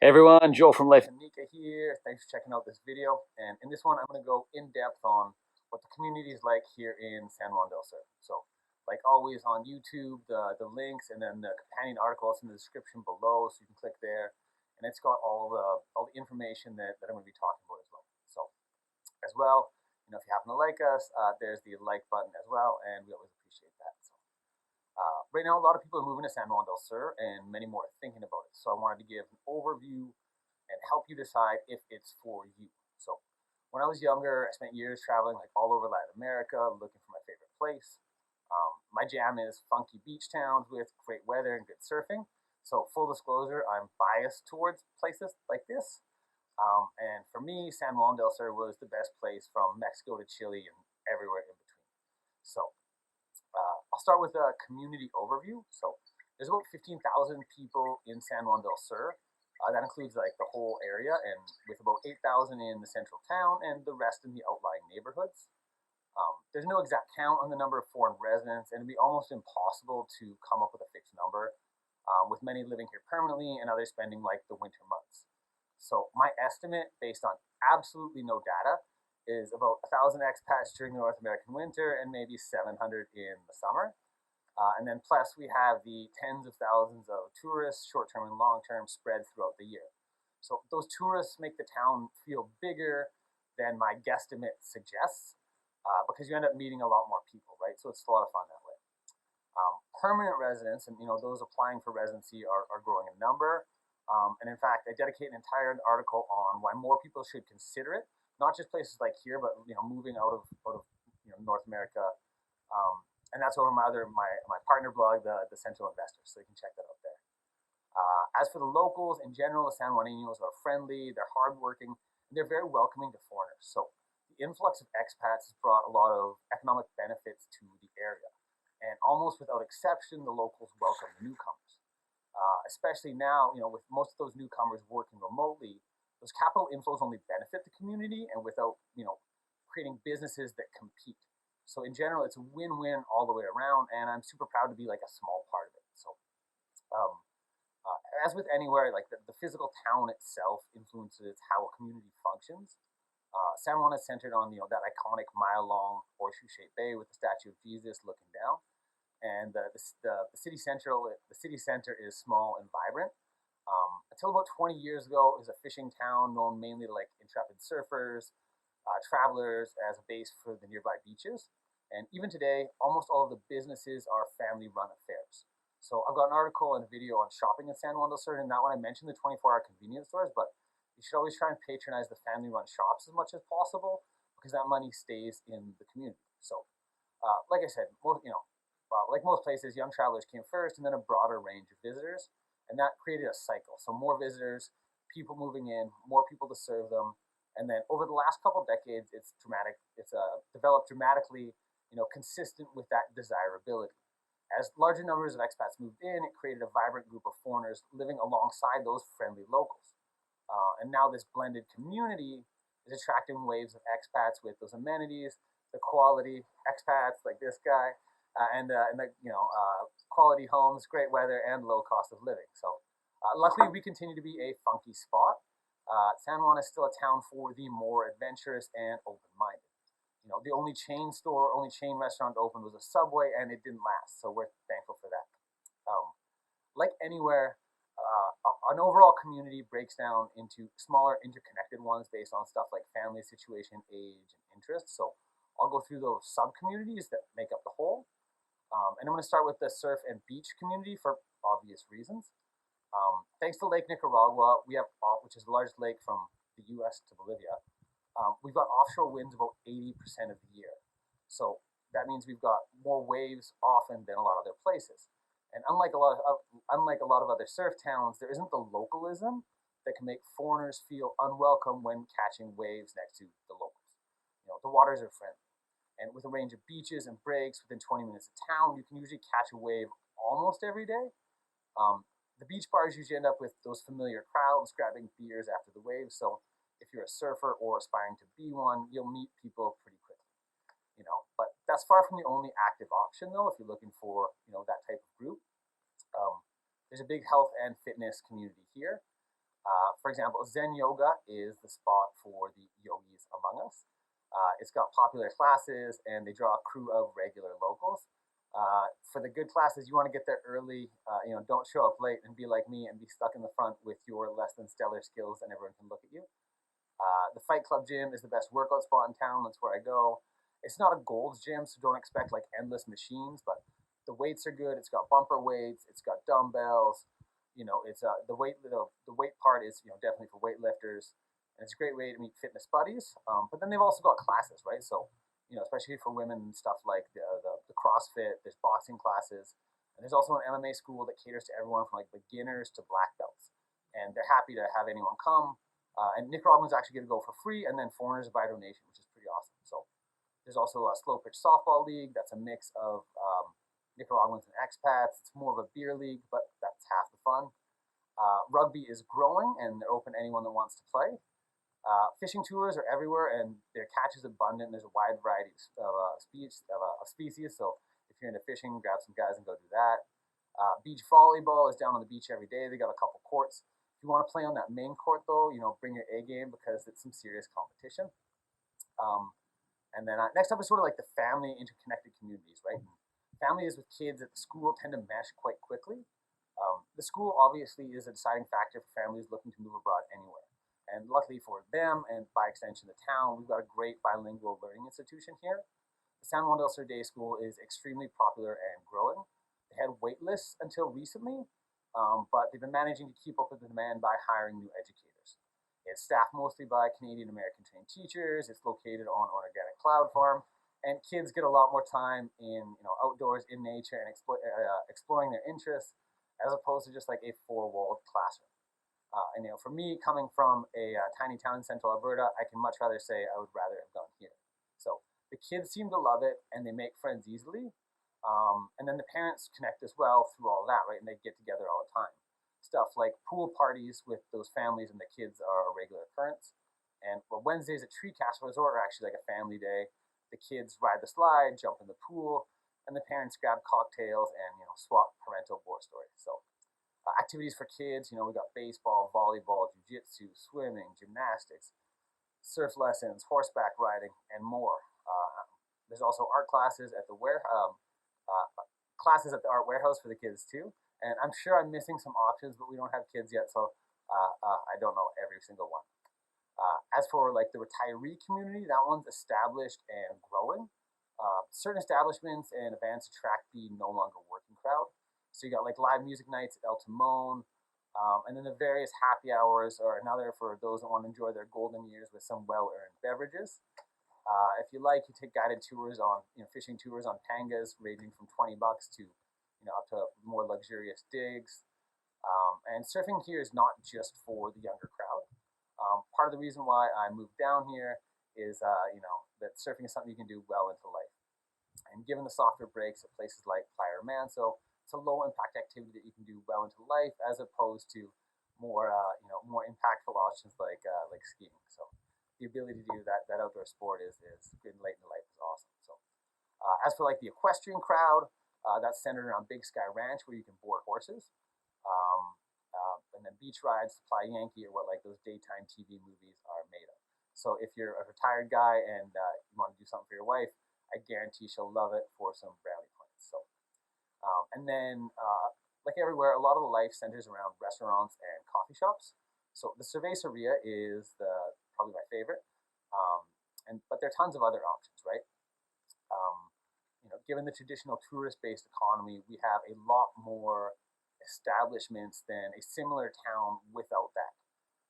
Hey everyone, Joel from Life in Nica here. Thanks for checking out this video. And in this one, I'm going to go in depth on what the community is like here in San Juan del Sur. So, like always on YouTube, the links and then the companion articles in the description below, so you can click there. And it's got all the information that I'm going to be talking about as well. So, as well, if you happen to like us, there's the like button as well, and we always appreciate that. So, right now, a lot of people are moving to San Juan del Sur, and many more are thinking about it. So I wanted to give an overview and help you decide if it's for you. So when I was younger, I spent years traveling like all over Latin America, looking for my favorite place. My jam is funky beach towns with great weather and good surfing. So full disclosure, I'm biased towards places like this. And for me, San Juan del Sur was the best place from Mexico to Chile and everywhere in between. So I'll start with a community overview. So there's about 15,000 people in San Juan del Sur. That includes like the whole area, and with about 8,000 in the central town and the rest in the outlying neighborhoods. There's no exact count on the number of foreign residents, and it'd be almost impossible to come up with a fixed number, with many living here permanently and others spending like the winter months. So my estimate, based on absolutely no data, is about 1,000 expats during the North American winter and maybe 700 in the summer. And then plus we have the tens of thousands of tourists, short-term and long-term, spread throughout the year. So those tourists make the town feel bigger than my guesstimate suggests, because you end up meeting a lot more people, right? So it's a lot of fun that way. Permanent residents, and those applying for residency are growing in number. And in fact, I dedicate an entire article on why more people should consider it, not just places like here, but moving out of North America. And that's over my partner blog, the Central Investor, so you can check that out there. As for the locals, in general, the San Juaninos are friendly, they're hardworking, and they're very welcoming to foreigners. So the influx of expats has brought a lot of economic benefits to the area. And almost without exception, the locals welcome newcomers. Especially now, with most of those newcomers working remotely, those capital inflows only benefit the community, and without, creating businesses that compete. So in general, it's a win-win all the way around, and I'm super proud to be like a small part of it. So, um, as with anywhere, like the physical town itself influences how a community functions. San Juan is centered on that iconic mile-long horseshoe-shaped bay with the statue of Jesus looking down, and the city center is small and vibrant. Until about 20 years ago, it was a fishing town known mainly to like intrepid surfers, travelers as a base for the nearby beaches. And even today, almost all of the businesses are family-run affairs. So I've got an article and a video on shopping in San Juan del Sur, and that one I mentioned the 24-hour convenience stores, but you should always try and patronize the family-run shops as much as possible, because that money stays in the community. So, like I said, like most places, young travelers came first, and then a broader range of visitors, and that created a cycle. So more visitors, people moving in, more people to serve them, and then over the last couple decades, it's dramatic. It's developed dramatically, consistent with that desirability. As larger numbers of expats moved in, it created a vibrant group of foreigners living alongside those friendly locals. And now this blended community is attracting waves of expats with those amenities, the quality expats like this guy, and the quality homes, great weather, and low cost of living. So luckily, we continue to be a funky spot. San Juan is still a town for the more adventurous and open-minded. The only chain restaurant opened was a Subway, and it didn't last. So we're thankful for that. Like anywhere, an overall community breaks down into smaller interconnected ones based on stuff like family situation, age, and interest. So I'll go through those sub-communities that make up the whole. And I'm going to start with the surf and beach community for obvious reasons. Thanks to Lake Nicaragua, which is the largest lake from the U.S. to Bolivia, we've got offshore winds about 80% of the year. So that means we've got more waves often than a lot of other places. And unlike a lot of other surf towns, there isn't the localism that can make foreigners feel unwelcome when catching waves next to the locals. The waters are friendly. And with a range of beaches and breaks within 20 minutes of town, you can usually catch a wave almost every day. The beach bars usually end up with those familiar crowds grabbing beers after the waves. So if you're a surfer or aspiring to be one, you'll meet people pretty quickly. But that's far from the only active option, though. If you're looking for that type of group, there's a big health and fitness community here. For example, Zen Yoga is the spot for the yogis among us. It's got popular classes, and they draw a crew of regular locals. For the good classes, you want to get there early. Don't show up late and be like me and be stuck in the front with your less than stellar skills, and everyone can look at you. The Fight Club gym is the best workout spot in town. That's where I go. It's not a Gold's gym, so don't expect like endless machines, but the weights are good. It's got bumper weights. It's got dumbbells. It's the weight part is definitely for weightlifters, and it's a great way to meet fitness buddies. But then they've also got classes, right? So especially for women and stuff like the CrossFit. There's boxing classes, and there's also an MMA school that caters to everyone from like beginners to black belts, and they're happy to have anyone come. And Nicaraguans actually get to go for free, and then foreigners buy donation, which is pretty awesome. So there's also a slow pitch softball league. That's a mix of Nicaraguans and expats. It's more of a beer league, but that's half the fun. Rugby is growing, and they're open to anyone that wants to play. Fishing tours are everywhere, and their catch is abundant. There's a wide variety of species. So if you're into fishing, grab some guys and go do that. Beach volleyball is down on the beach every day. They got a couple courts. If you want to play on that main court, though, bring your A game because it's some serious competition. And then next up is sort of like the family interconnected communities, right? Families with kids at the school tend to mesh quite quickly. The school obviously is a deciding factor for families looking to move abroad anywhere. And luckily for them, and by extension the town, we've got a great bilingual learning institution here. The San Juan del Sur Day School is extremely popular and growing. They had wait lists until recently, but they've been managing to keep up with the demand by hiring new educators. It's staffed mostly by Canadian American trained teachers. It's located on an organic cloud farm, and kids get a lot more time in outdoors in nature and exploring their interests, as opposed to just like a four-walled classroom. And for me, coming from a tiny town in central Alberta, I can much rather say I would rather have gone here. So the kids seem to love it, and they make friends easily. And then the parents connect as well through all that, right? And they get together all the time. Stuff like pool parties with those families and the kids are a regular occurrence. And Wednesdays at Tree Castle Resort are actually like a family day. The kids ride the slide, jump in the pool, and the parents grab cocktails and swap parental war stories. So activities for kids, we got baseball, volleyball, jiu-jitsu, swimming, gymnastics, surf lessons, horseback riding, and more. There's also art classes at the art warehouse for the kids too. And I'm sure I'm missing some options, but we don't have kids yet, so I don't know every single one. As for like the retiree community, that one's established and growing. Certain establishments and events attract the no longer working crowd. So you got like live music nights at El Timon, and then the various happy hours are another for those that want to enjoy their golden years with some well-earned beverages. If you like, you take guided tours on fishing tours on pangas ranging from $20 to up to more luxurious digs. And surfing here is not just for the younger crowd. Part of the reason why I moved down here is that surfing is something you can do well into life. And given the softer breaks at places like Playa Manso, it's a low impact activity that you can do well into life, as opposed to more impactful options like skiing. So the ability to do that outdoor sport is good late in life is awesome. So as for like the equestrian crowd, that's centered around Big Sky Ranch, where you can board horses, and then beach rides to Playa Yankee, or what like those daytime TV movies are made of. So if you're a retired guy and you want to do something for your wife, I guarantee she'll love it for some brownie points. So, and then like everywhere, a lot of the life centers around restaurants and coffee shops. So the Cerveceria is probably my favorite, but there are tons of other options, right? Given the traditional tourist-based economy, we have a lot more establishments than a similar town without that.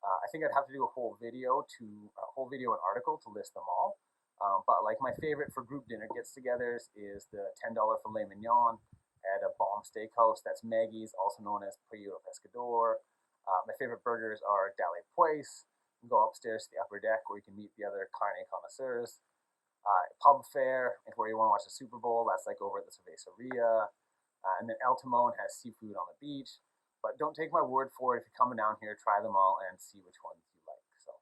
I think I'd have to do a whole video and article to list them all. But like my favorite for group dinner gets-togethers is the $10 filet mignon at a bomb steakhouse. That's Maggie's, also known as Pollo Pescador. My favorite burgers are Dale Pues. You can go upstairs to the upper deck where you can meet the other carne connoisseurs. Pub fare, if where you want to watch the Super Bowl, that's like over at the Cerveceria. And then El Timon has seafood on the beach. But don't take my word for it. If you're coming down here, try them all and see which ones you like. So,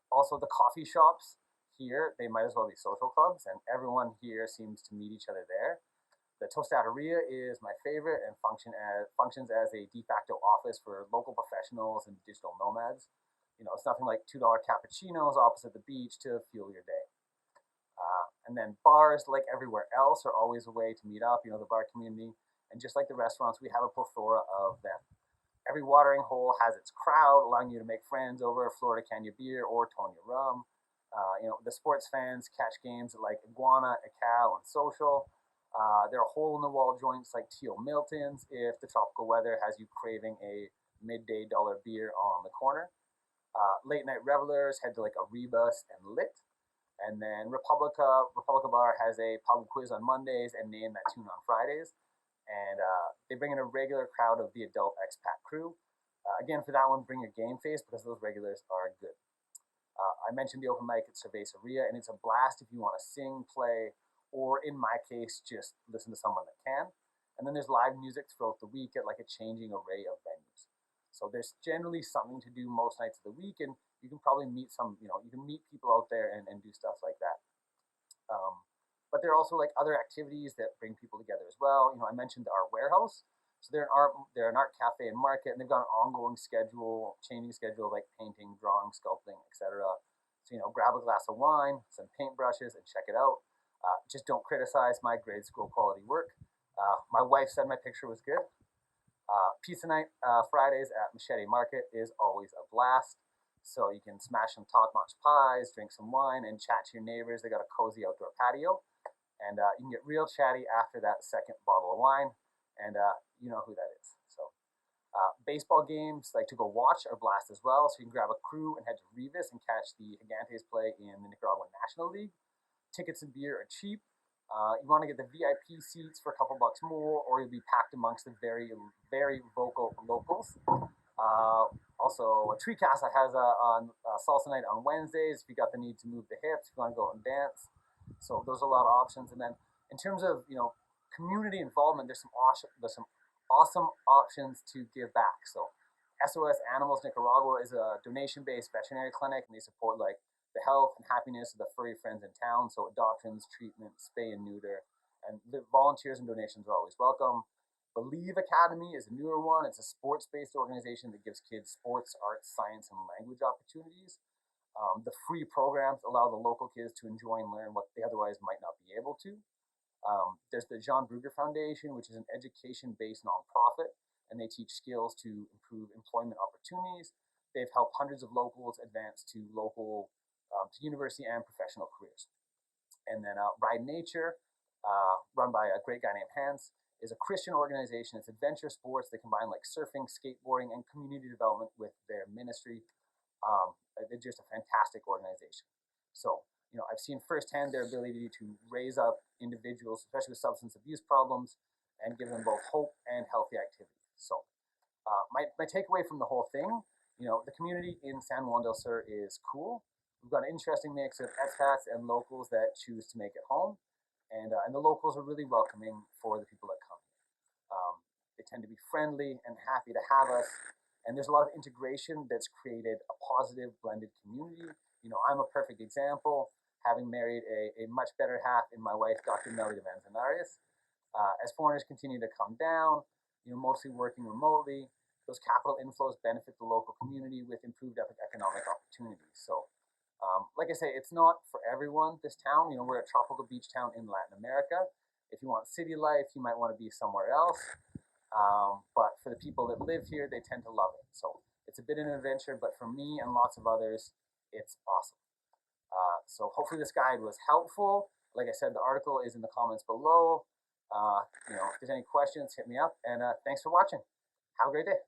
also the coffee shops here, they might as well be social clubs, and everyone here seems to meet each other there. The tostaderia is my favorite and functions as a de facto office for local professionals and digital nomads. It's nothing like $2 cappuccinos opposite the beach to fuel your day. And then bars, like everywhere else, are always a way to meet up, the bar community. And just like the restaurants, we have a plethora of them. Every watering hole has its crowd, allowing you to make friends over Florida Canya beer or Tonya rum. The sports fans catch games like Iguana, Icao, and Social. There are hole-in-the-wall joints like Teal Milton's if the tropical weather has you craving a midday dollar beer on the corner. Late-night revelers head to like Arebus and Lit. And then Republica Bar has a pub quiz on Mondays and Name That Tune on Fridays. And they bring in a regular crowd of the adult expat crew. Again, for that one, bring your game face because those regulars are good. I mentioned the open mic at Cerveceria, and it's a blast if you want to sing, play, or in my case, just listen to someone that can. And then there's live music throughout the week at like a changing array of venues. So there's generally something to do most nights of the week, and you can probably meet you can meet people out there and do stuff like that. But there are also like other activities that bring people together as well. I mentioned the Art Warehouse. So they're an art cafe and market, and they've got an ongoing changing schedule like painting, drawing, sculpting, etc. So grab a glass of wine, some paintbrushes, and check it out. Just don't criticize my grade school quality work. My wife said my picture was good. Pizza night Fridays at Machete Market is always a blast. So you can smash some top-notch pies, drink some wine, and chat to your neighbors. They got a cozy outdoor patio. And you can get real chatty after that second bottle of wine. And you know who that is. So baseball games like to go watch are blast as well. So you can grab a crew and head to Revis and catch the Gigantes play in the Nicaraguan National League. Tickets and beer are cheap. You want to get the VIP seats for a couple bucks more, or you'll be packed amongst the very, very vocal locals. Also, Tree Casa has a salsa night on Wednesdays if you got the need to move the hips, if you want to go out and dance. So those are a lot of options. And then in terms of community involvement, there's some awesome options to give back. So SOS Animals Nicaragua is a donation-based veterinary clinic, and they support like the health and happiness of the furry friends in town. So adoptions, treatment, spay and neuter, and the volunteers and donations are always welcome. Believe Academy is a newer one. It's a sports-based organization that gives kids sports, arts, science, and language opportunities. The free programs allow the local kids to enjoy and learn what they otherwise might not be able to. There's the John Bruger Foundation, which is an education-based nonprofit, and they teach skills to improve employment opportunities. They've helped hundreds of locals advance to university and professional careers. And then Ride Nature, run by a great guy named Hans, is a Christian organization. It's adventure sports. They combine like surfing, skateboarding, and community development with their ministry. They're just a fantastic organization. So, I've seen firsthand their ability to raise up individuals, especially with substance abuse problems, and give them both hope and healthy activity. So, my takeaway from the whole thing, the community in San Juan del Sur is cool. We've got an interesting mix of expats and locals that choose to make it home, and the locals are really welcoming for the people that come. They tend to be friendly and happy to have us, and there's a lot of integration that's created a positive blended community. I'm a perfect example, having married a much better half in my wife, Dr. Melody Manzanares. As foreigners continue to come down, mostly working remotely, those capital inflows benefit the local community with improved economic opportunities. So, like I say, it's not for everyone, this town. We're a tropical beach town in Latin America. If you want city life, you might want to be somewhere else. But for the people that live here, they tend to love it. So it's a bit of an adventure, but for me and lots of others, it's awesome. So hopefully this guide was helpful. Like I said, the article is in the comments below. If there's any questions, hit me up. And thanks for watching. Have a great day.